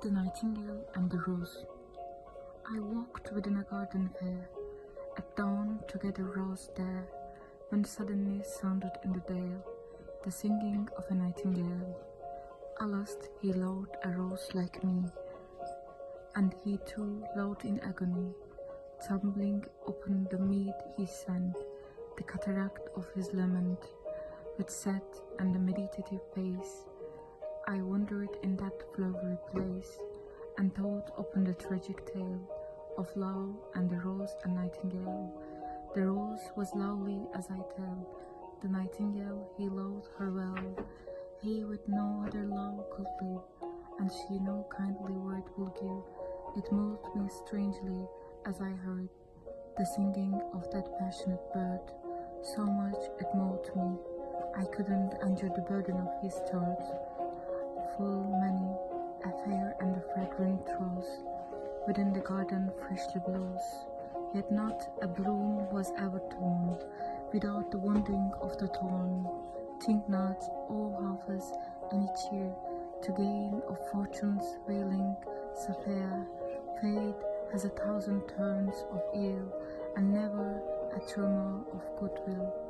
The Nightingale and the Rose. I walked within a garden fair, at dawn to get a rose there, when suddenly sounded in the dale the singing of a nightingale. Alas, he loved a rose like me, and he too loved in agony. Tumbling upon the mead he sent, the cataract of his lament, with sad and a meditative face. I wandered in that flowery place, and thought upon the tragic tale of love and the rose and nightingale. The rose was lovely as I tell, the nightingale he loved her well. He with no other love could live, and she no kindly word will give. It moved me strangely as I heard the singing of that passionate bird. So much it moved me, I couldn't endure the burden of his thoughts. Full many a fair and a fragrant rose within the garden freshly blows, yet not a bloom was ever torn without the wounding of the thorn. Think not, O Hafez, any cheer to gain of fortune's veiling sapphire. Fate has 1,000 turns of ill, and never a turmoil of goodwill.